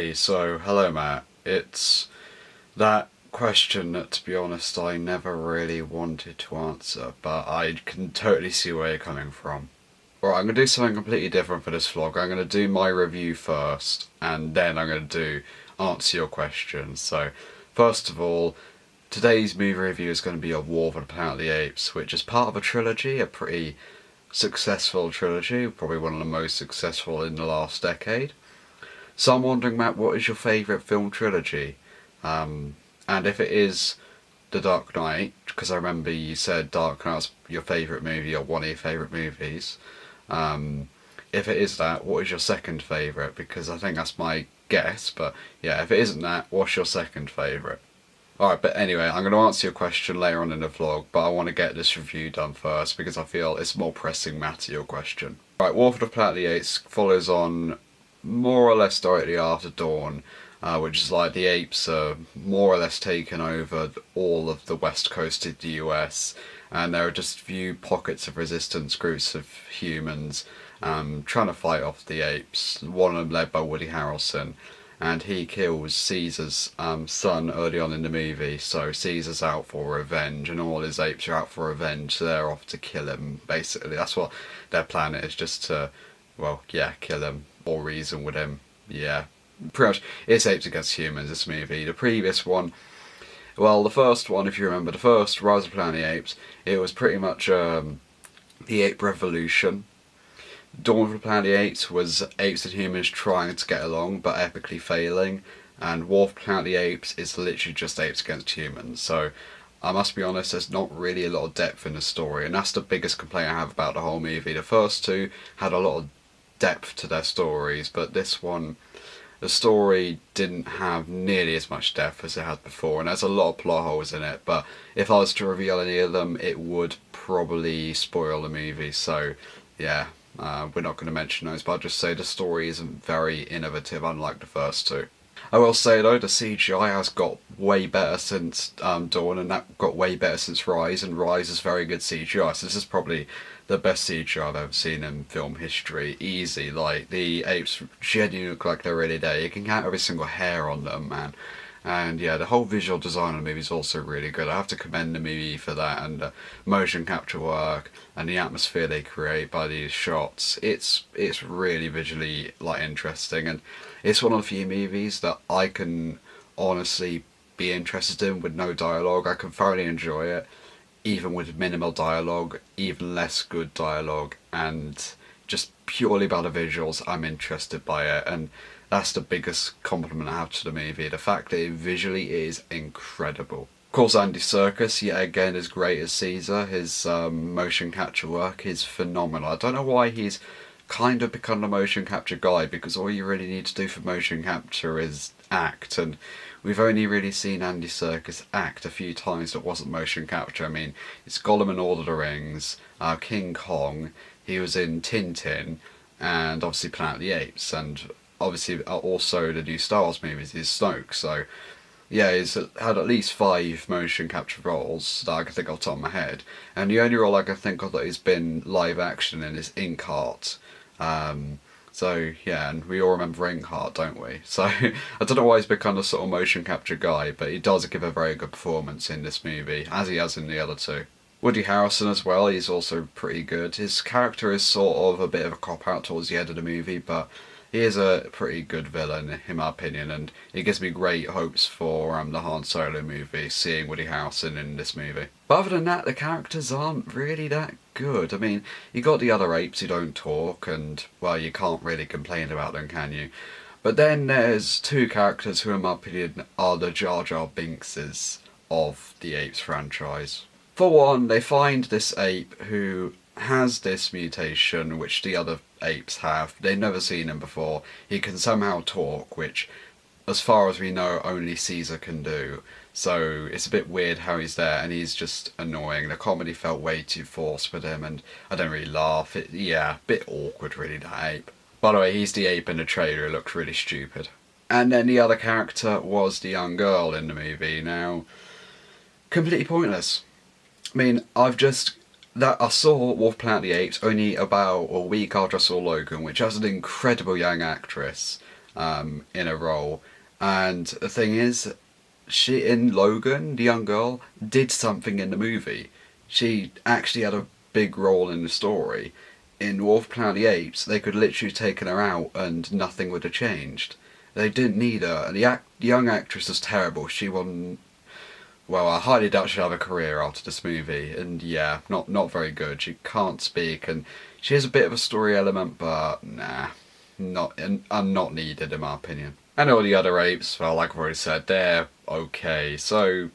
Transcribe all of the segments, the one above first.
Okay, so hello Matt. It's that question that, to be honest, I never really wanted to answer, but I can totally see where you're coming from. Alright, I'm going to do something completely different for this vlog. I'm going to do my review first, and then I'm going to answer your question. So, first of all, today's movie review is going to be of War for the Planet of the Apes, which is part of a trilogy, a pretty successful trilogy, probably one of the most successful in the last decade. So I'm wondering, Matt, what is your favourite film trilogy? And if it is The Dark Knight, because I remember you said Dark Knight's your favourite movie or one of your favourite movies. If it is that, what is your second favourite? Because I think that's my guess, but yeah, if it isn't that, what's your second favourite? Alright, but anyway, I'm going to answer your question later on in the vlog, but I want to get this review done first because I feel it's a more pressing matter, your question. Alright, War for the Planet of the Apes follows on more or less directly after Dawn, which is like the apes are more or less taken over all of the west coast of the US, and there are just a few pockets of resistance groups of humans trying to fight off the apes, one of them led by Woody Harrelson, and he kills Caesar's son early on in the movie, so Caesar's out for revenge, and all his apes are out for revenge, so they're off to kill him, basically. That's what their plan is, just to, well, yeah, kill him, or reason with him, yeah. Pretty much, it's apes against humans, this movie. The previous one, well, the first one, if you remember, the first, Rise of the Planet of the Apes, it was pretty much the ape revolution. Dawn of the Planet of the Apes was apes and humans trying to get along, but epically failing, and War of the Planet of the Apes is literally just apes against humans, so I must be honest, there's not really a lot of depth in the story, and that's the biggest complaint I have about the whole movie. The first two had a lot of depth to their stories, but this one, the story didn't have nearly as much depth as it had before, and there's a lot of plot holes in it, but if I was to reveal any of them, it would probably spoil the movie, so yeah, we're not going to mention those, but I'll just say the story isn't very innovative, unlike the first two. I will say though, the CGI has got way better since Dawn, and that got way better since Rise, and Rise is very good CGI, so this is probably the best CGI I've ever seen in film history, easy. Like, the apes genuinely look like they're really there. You can count every single hair on them, man. And yeah, the whole visual design of the movie is also really good. I have to commend the movie for that, and the motion capture work and the atmosphere they create by these shots. It's really visually like interesting, and it's one of the few movies that I can honestly be interested in with no dialogue. I can thoroughly enjoy it, even with minimal dialogue, even less good dialogue, and just purely by the visuals, I'm interested by it, and that's the biggest compliment I have to the movie, the fact that it visually is incredible. Of course, Andy Serkis, yet again, is great as Caesar. His motion capture work is phenomenal. I don't know why he's kind of become a motion capture guy, because all you really need to do for motion capture is act, and we've only really seen Andy Serkis act a few times that wasn't motion capture. I mean, it's Gollum in Lord of the Rings, King Kong, he was in Tintin, and obviously Planet of the Apes, and obviously also the new Star Wars movies is Snoke, so yeah, he's had at least 5 motion capture roles that I can think of off the top of my head, and the only role I can think of that has been live action in is Inkheart. So yeah, and we all remember Inkheart, don't we? So I don't know why he's become a sort of motion capture guy, but he does give a very good performance in this movie, as he has in the other two. Woody Harrelson as well, he's also pretty good. His character is sort of a bit of a cop-out towards the end of the movie, but he is a pretty good villain, in my opinion, and it gives me great hopes for the Han Solo movie, seeing Woody Harrelson in this movie. But other than that, the characters aren't really that good. I mean, you got the other apes who don't talk, and, well, you can't really complain about them, can you? But then there's 2 characters who, in my opinion, are the Jar Jar Binkses of the Apes franchise. For one, they find this ape who has this mutation which the other apes have. They've never seen him before. He can somehow talk, which, as far as we know, only Caesar can do. So it's a bit weird how he's there, and he's just annoying. The comedy felt way too forced with him, and I don't really laugh. Yeah, a bit awkward really, that ape. By the way, he's the ape in the trailer who looks really stupid. And then the other character was the young girl in the movie. Now, completely pointless. I mean, I saw War of Planet of the Apes only about a week after I saw Logan, which has an incredible young actress. in a role. And the thing is, she in Logan, the young girl, did something in the movie. She actually had a big role in the story. In War of Planet of the Apes, they could literally taken her out and nothing would have changed. They didn't need her. And the young actress was terrible. She won. Well, I highly doubt she'll have a career after this movie. And yeah, not very good. She can't speak, and she has a bit of a story element, but nah, not needed in my opinion. And all the other apes, well, like I've already said, they're okay. So,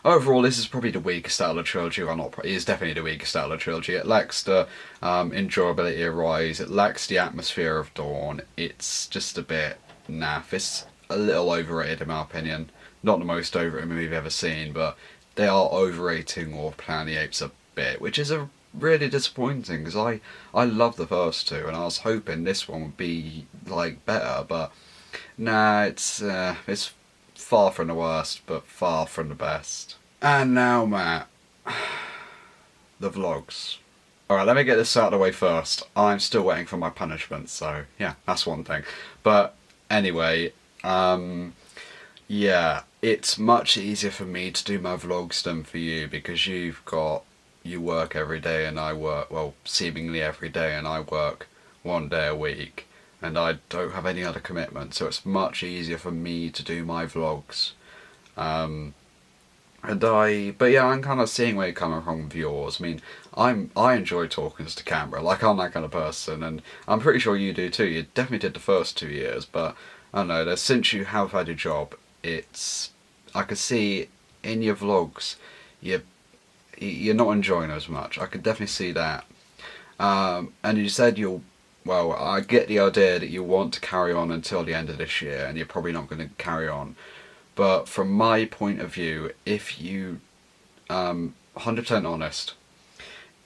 overall, this is probably the weakest out of the trilogy. Well, not probably, it is definitely the weakest out of the trilogy. It lacks the enjoyability of Rise. It lacks the atmosphere of Dawn. It's just a bit naff. It's a little overrated in my opinion. Not the most overrated movie I've ever seen, but they are overrating War of Planet of the Apes a bit, which is a really disappointing because I love the first two and I was hoping this one would be like better, but nah, it's far from the worst, but far from the best. And now, Matt, the vlogs. Alright, let me get this out of the way first. I'm still waiting for my punishment, so yeah, that's one thing. But anyway, yeah, it's much easier for me to do my vlogs than for you because you work every day and I work, well, seemingly every day, and I work 1 day a week. And I don't have any other commitment, so it's much easier for me to do my vlogs. But yeah, I'm kind of seeing where you're coming from with yours. I mean, I enjoy talking to the camera, like I'm that kind of person, and I'm pretty sure you do too. You definitely did the first 2 years, but I don't know, since you have had a job, I could see in your vlogs, you're not enjoying as much. I could definitely see that. And you said well, I get the idea that you want to carry on until the end of this year, and you're probably not going to carry on. But from my point of view, if you, 100% honest,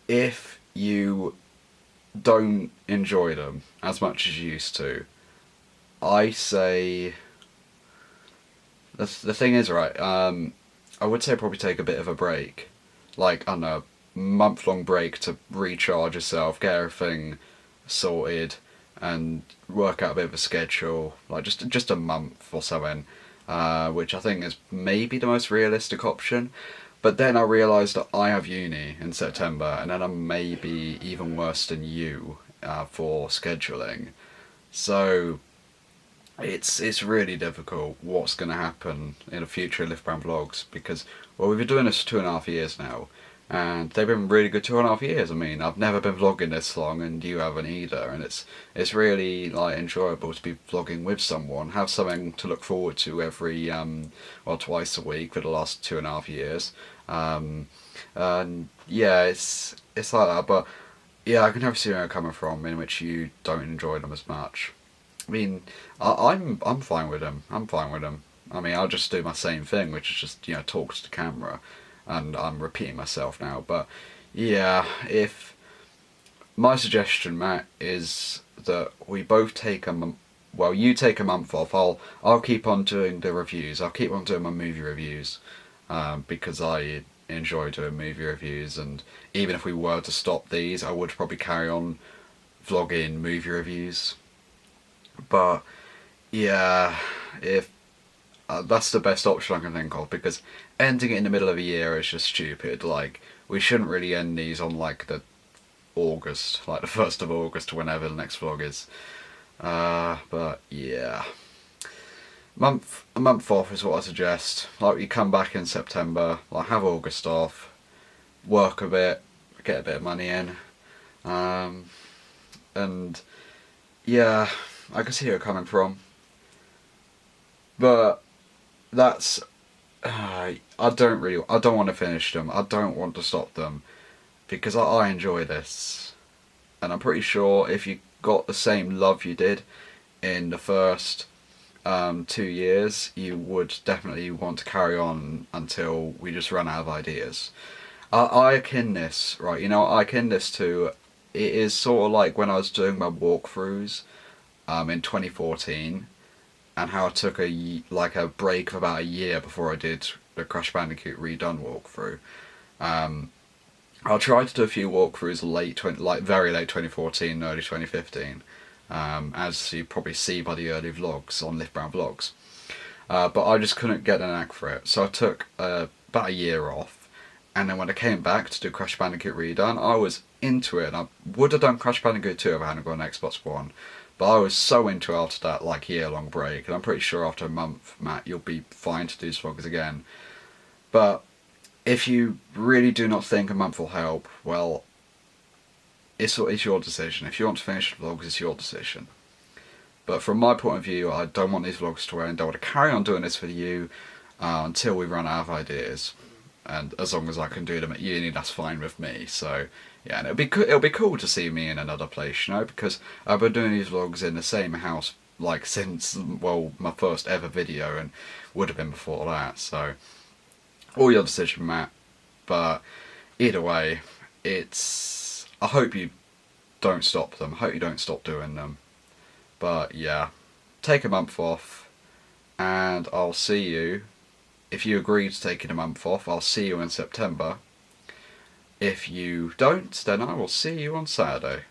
if you don't enjoy them as much as you used to, I say, the thing is, right, I would say probably take a bit of a break. Like, I don't know, a month-long break to recharge yourself, get everything sorted, and work out a bit of a schedule, like just a month or something, which I think is maybe the most realistic option. But then I realised that I have uni in September, and then I'm maybe even worse than you for scheduling. So it's really difficult what's going to happen in the future of LiftBrown vlogs, because, well, we've been doing this for 2.5 years now, and they've been really good 2.5 years. I mean, I've never been vlogging this long, and you haven't either, and it's really like enjoyable to be vlogging with someone, have something to look forward to every well, twice a week for the last 2.5 years. And yeah, it's like that. But yeah, I can never see where I'm coming from, in which you don't enjoy them as much. I mean, I'm fine with them. I'm fine with them. I mean, I'll just do my same thing, which is just, you know, talk to the camera, and I'm repeating myself now. But yeah, if my suggestion, Matt, is that we both take well, you take a month off. I'll keep on doing the reviews. I'll keep on doing my movie reviews, because I enjoy doing movie reviews. And even if we were to stop these, I would probably carry on vlogging movie reviews. But yeah, if that's the best option I can think of, because ending it in the middle of a year is just stupid. Like, we shouldn't really end these on like the 1st of August, whenever the next vlog is. But yeah, a month off is what I suggest. Like, you come back in September, like, have August off, work a bit, get a bit of money in, and yeah, I can see where you're coming from, but that's, I don't want to finish them. I don't want to stop them, because I enjoy this, and I'm pretty sure if you got the same love you did in the first 2 years, you would definitely want to carry on until we just run out of ideas. I akin this, right, I akin this to, it is sort of like when I was doing my walkthroughs in 2014, and how I took a break of about a year before I did the Crash Bandicoot Redone walkthrough. I tried to do a few walkthroughs very late 2014, early 2015, as you probably see by the early vlogs on LiftBrown vlogs. But I just couldn't get an knack for it, so I took about a year off, and then when I came back to do Crash Bandicoot Redone, I was into it, and I would have done Crash Bandicoot 2 if I hadn't got an Xbox One, but I was so into it after that like year-long break, and I'm pretty sure after a month, Matt, you'll be fine to do vlogs again. But if you really do not think a month will help, well, it's your decision. If you want to finish the vlogs, it's your decision. But from my point of view, I don't want these vlogs to end. I want to carry on doing this for you until we run out of ideas. And as long as I can do them at uni, that's fine with me. So yeah, and it'll be cool to see me in another place, you know, because I've been doing these vlogs in the same house like since, well, my first ever video, and would have been before that. So all your decision, Matt. But either way, I hope you don't stop them. I hope you don't stop doing them. But yeah, take a month off, and I'll see you. If you agree to taking a month off, I'll see you in September. If you don't, then I will see you on Saturday.